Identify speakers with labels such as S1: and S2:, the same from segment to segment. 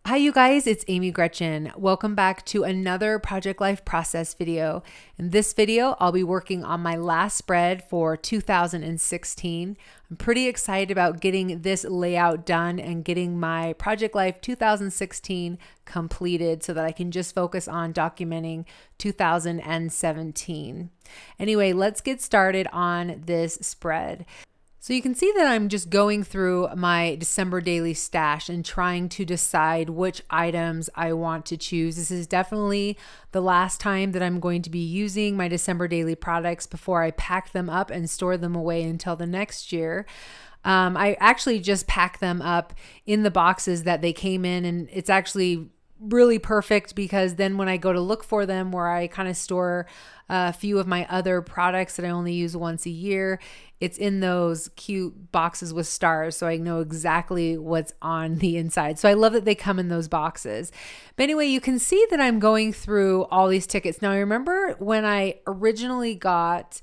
S1: Hi you guys, it's Amy Gretchen. Welcome back to another Project Life Process video. In this video, I'll be working on my last spread for 2016. I'm pretty excited about getting this layout done and getting my Project Life 2016 completed so that I can just focus on documenting 2017. Anyway, let's get started on this spread. So you can see that I'm just going through my December daily stash and trying to decide which items I want to choose. This is definitely the last time that I'm going to be using my December daily products before I pack them up and store them away until the next year. I actually just pack them up in the boxes that they came in, and it's actually really perfect because then when I go to look for them, where I kind of store a few of my other products that I only use once a year, it's in those cute boxes with stars, so I know exactly what's on the inside. So I love that they come in those boxes. But anyway, you can see that I'm going through all these tickets. Now I remember when I originally got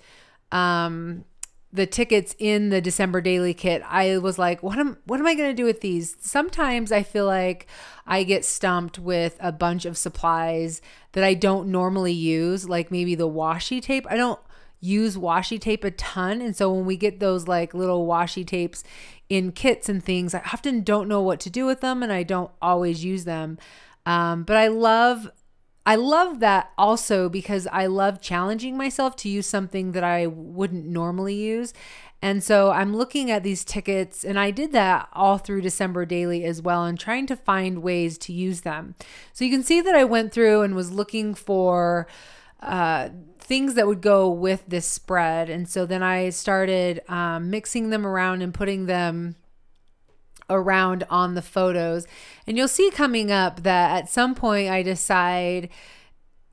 S1: the tickets in the December daily kit, I was like, what am I going to do with these? Sometimes I feel like I get stumped with a bunch of supplies that I don't normally use, like maybe the washi tape. I don't use washi tape a ton, and so when we get those like little washi tapes in kits and things, I often don't know what to do with them, and I don't always use them. But I love that also because I love challenging myself to use something that I wouldn't normally use. And so I'm looking at these tickets, and I did that all through December daily as well, and trying to find ways to use them. So you can see that I went through and was looking for things that would go with this spread. And so then I started mixing them around and putting them around on the photos. And you'll see coming up that at some point I decide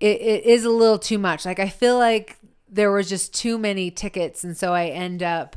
S1: it is a little too much. Like I feel like there was just too many tickets. And so I end up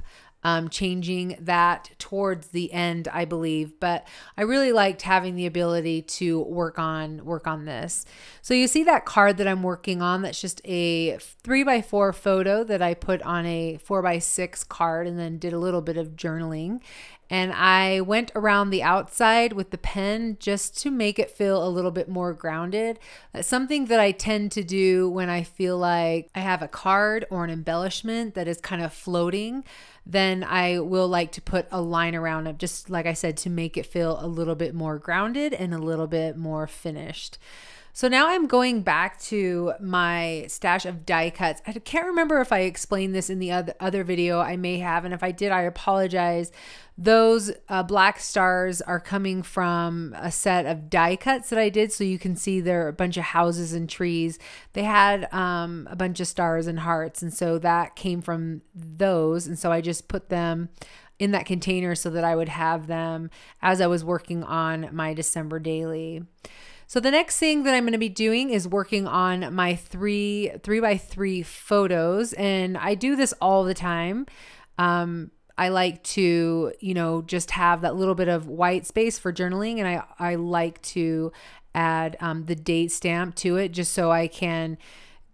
S1: changing that towards the end, I believe. But I really liked having the ability to work on this. So you see that card that I'm working on, that's just a 3x4 photo that I put on a 4x6 card and then did a little bit of journaling. And I went around the outside with the pen just to make it feel a little bit more grounded. That's something that I tend to do when I feel like I have a card or an embellishment that is kind of floating. Then I will like to put a line around it, just like I said, to make it feel a little bit more grounded and a little bit more finished. So now I'm going back to my stash of die cuts. I can't remember if I explained this in the other video. I may have, and if I did, I apologize. Those black stars are coming from a set of die cuts that I did. So you can see there are a bunch of houses and trees. They had a bunch of stars and hearts. And so that came from those. And so I just put them in that container so that I would have them as I was working on my December daily. So the next thing that I'm going to be doing is working on my 3x3 photos. And I do this all the time. I like to, just have that little bit of white space for journaling. And I like to add the date stamp to it just so I can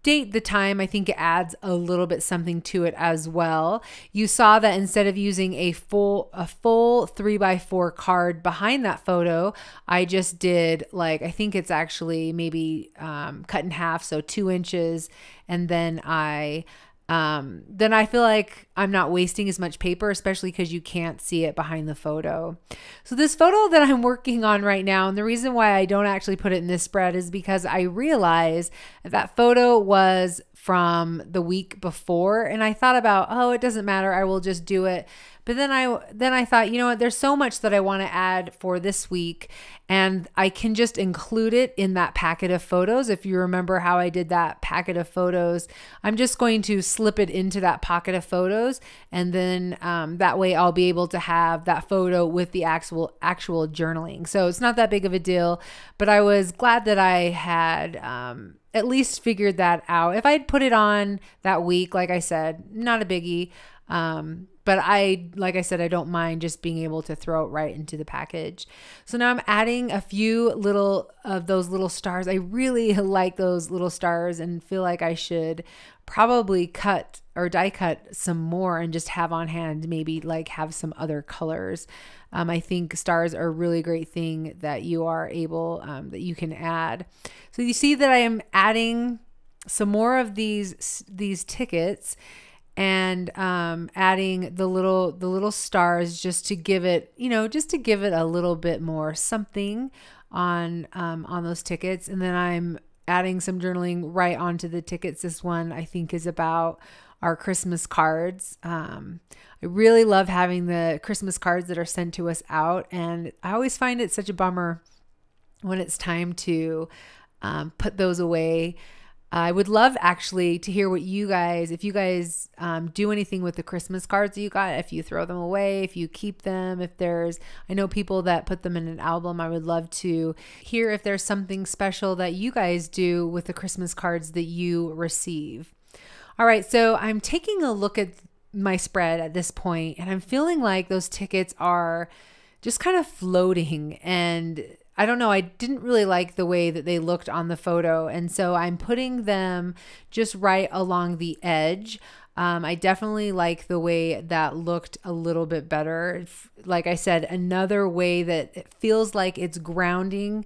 S1: date the time. I think it adds a little bit something to it as well. You saw that instead of using a full 3x4 card behind that photo, I just did like, I think it's actually maybe cut in half, so 2 inches. And then I feel like I'm not wasting as much paper, especially because you can't see it behind the photo. So this photo that I'm working on right now, and the reason why I don't actually put it in this spread is because I realized that photo was from the week before, and I thought about, oh, it doesn't matter, I will just do it. But then I thought, you know what, there's so much that I want to add for this week, and I can just include it in that packet of photos. If you remember how I did that packet of photos, I'm just going to slip it into that pocket of photos, and then that way I'll be able to have that photo with the actual journaling. So it's not that big of a deal, but I was glad that I had at least figured that out. If I had put it on that week, like I said, not a biggie. But like I said, I don't mind just being able to throw it right into the package. So now I'm adding a few little of those little stars. I really like those little stars and feel like I should probably cut or die cut some more and just have on hand, maybe like have some other colors. I think stars are a really great thing that you are able, that you can add. So you see that I am adding some more of these tickets, and adding the little stars just to give it, just to give it a little bit more something on those tickets. And then I'm adding some journaling right onto the tickets. This one I think is about our Christmas cards. I really love having the Christmas cards that are sent to us out, and I always find it such a bummer when it's time to put those away. I would love actually to hear what you guys, if you guys do anything with the Christmas cards that you got, if you throw them away, if you keep them, I know people that put them in an album. I would love to hear if there's something special that you guys do with the Christmas cards that you receive. All right, so I'm taking a look at my spread at this point, and I'm feeling like those tickets are just kind of floating, and I don't know, I didn't really like the way that they looked on the photo. And so I'm putting them just right along the edge. I definitely like the way that looked a little bit better. Like I said, another way that it feels like it's grounding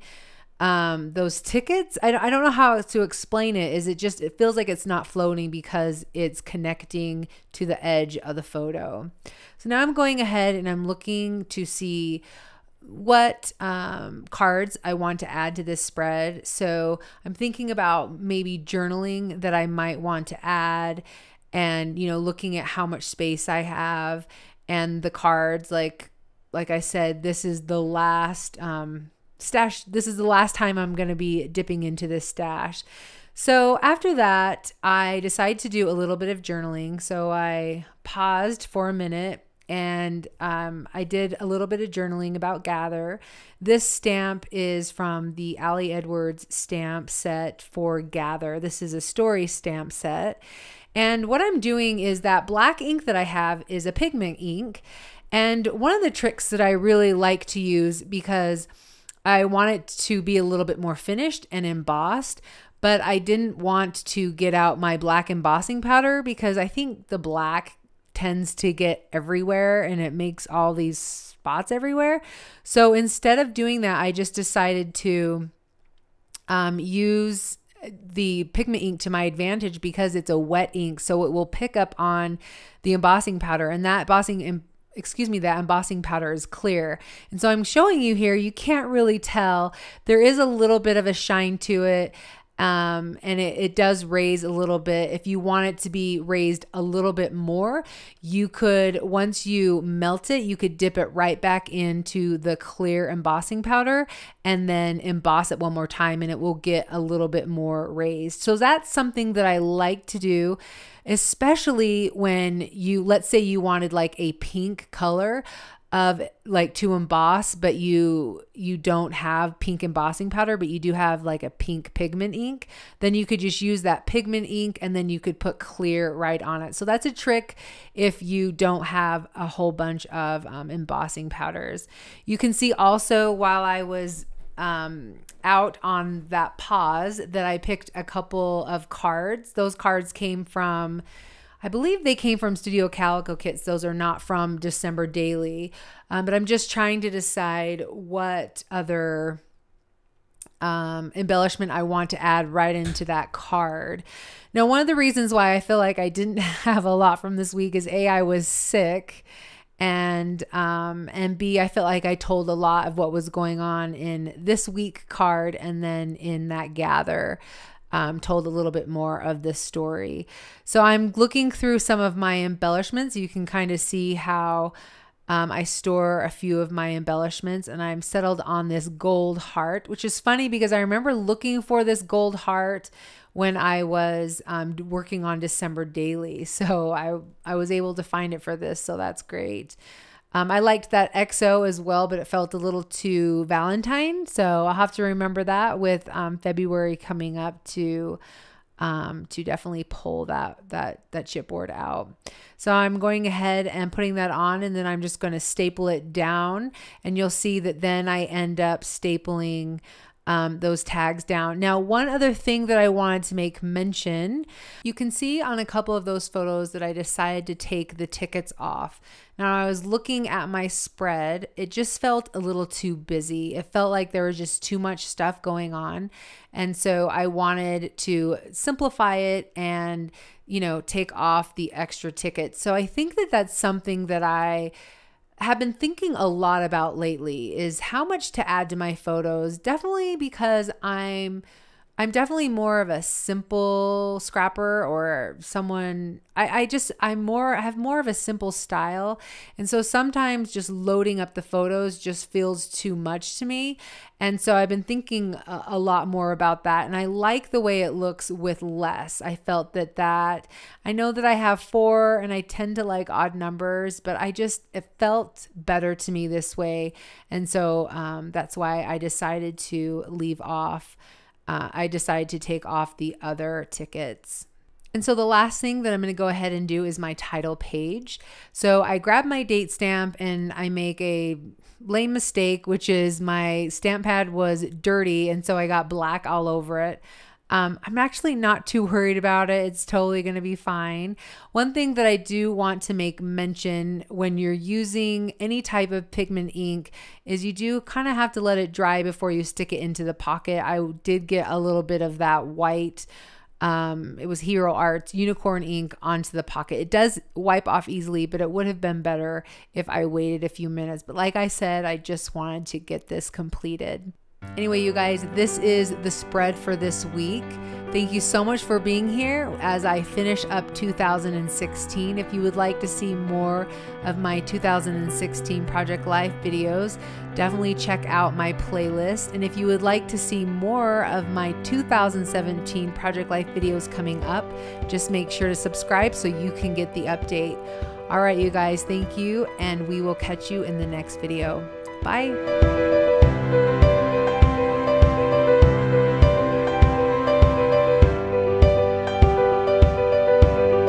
S1: those tickets. I don't know how to explain it. It feels like it's not floating because it's connecting to the edge of the photo. So now I'm going ahead and I'm looking to see what cards I want to add to this spread. So I'm thinking about maybe journaling that I might want to add, and looking at how much space I have, and the cards, like I said, this is the last stash. This is the last time I'm going to be dipping into this stash. So after that, I decided to do a little bit of journaling. So I paused for a minute, and I did a little bit of journaling about Gather. This stamp is from the Ali Edwards stamp set for Gather. This is a story stamp set. And what I'm doing is that black ink that I have is a pigment ink. And one of the tricks that I really like to use, because I want it to be a little bit more finished and embossed, but I didn't want to get out my black embossing powder because I think the black tends to get everywhere and it makes all these spots everywhere. So instead of doing that, I just decided to use the pigment ink to my advantage because it's a wet ink, so it will pick up on the embossing powder, and that embossing powder is clear. And so I'm showing you here, you can't really tell. There is a little bit of a shine to it. And it does raise a little bit. If you want it to be raised a little bit more, you could, once you melt it, you could dip it right back into the clear embossing powder and then emboss it one more time, and it will get a little bit more raised. So that's something that I like to do, especially when let's say you wanted like a pink color of like to emboss, but you don't have pink embossing powder, but you do have like a pink pigment ink, then you could just use that pigment ink and then you could put clear right on it. So that's a trick if you don't have a whole bunch of embossing powders. You can see also while I was out on that pause that I picked a couple of cards. Those cards came from, I believe they came from Studio Calico Kits. Those are not from December Daily. But I'm just trying to decide what other embellishment I want to add right into that card. Now, one of the reasons why I feel like I didn't have a lot from this week is A, I was sick, and B, I felt like I told a lot of what was going on in this week card, and then in that Gather told a little bit more of this story. So I'm looking through some of my embellishments. You can kind of see how I store a few of my embellishments, and I'm settled on this gold heart, which is funny because I remember looking for this gold heart when I was working on December Daily. So I was able to find it for this. So that's great. I liked that XO as well, but it felt a little too Valentine. So I'll have to remember that with February coming up to to definitely pull that chipboard out. So I'm going ahead and putting that on, and then I'm just going to staple it down, and you'll see that then I end up stapling those tags down. Now, one other thing that I wanted to make mention, you can see on a couple of those photos that I decided to take the tickets off. Now, I was looking at my spread, it just felt a little too busy. It felt like there was just too much stuff going on. And so I wanted to simplify it and, you know, take off the extra tickets. So I think that that's something that I have been thinking a lot about lately, is how much to add to my photos. Definitely because I'm definitely more of a simple scrapper, or someone, I have more of a simple style. And so sometimes just loading up the photos just feels too much to me. And so I've been thinking a lot more about that. And I like the way it looks with less. I felt that I know that I have 4 and I tend to like odd numbers, but it felt better to me this way. And so that's why I decided to leave off. I decided to take off the other tickets. And so the last thing that I'm going to go ahead and do is my title page. So I grab my date stamp and I make a lame mistake, which is my stamp pad was dirty, and so I got black all over it. I'm actually not too worried about it. It's totally going to be fine. One thing that I do want to make mention when you're using any type of pigment ink is you do kind of have to let it dry before you stick it into the pocket. I did get a little bit of that white, it was Hero Arts unicorn ink onto the pocket. It does wipe off easily, but it would have been better if I waited a few minutes. But like I said, I just wanted to get this completed. Anyway, you guys, this is the spread for this week. Thank you so much for being here as I finish up 2016. If you would like to see more of my 2016 Project Life videos, definitely check out my playlist. And if you would like to see more of my 2017 Project Life videos coming up, just make sure to subscribe so you can get the update. All right, you guys, thank you, and we will catch you in the next video. Bye.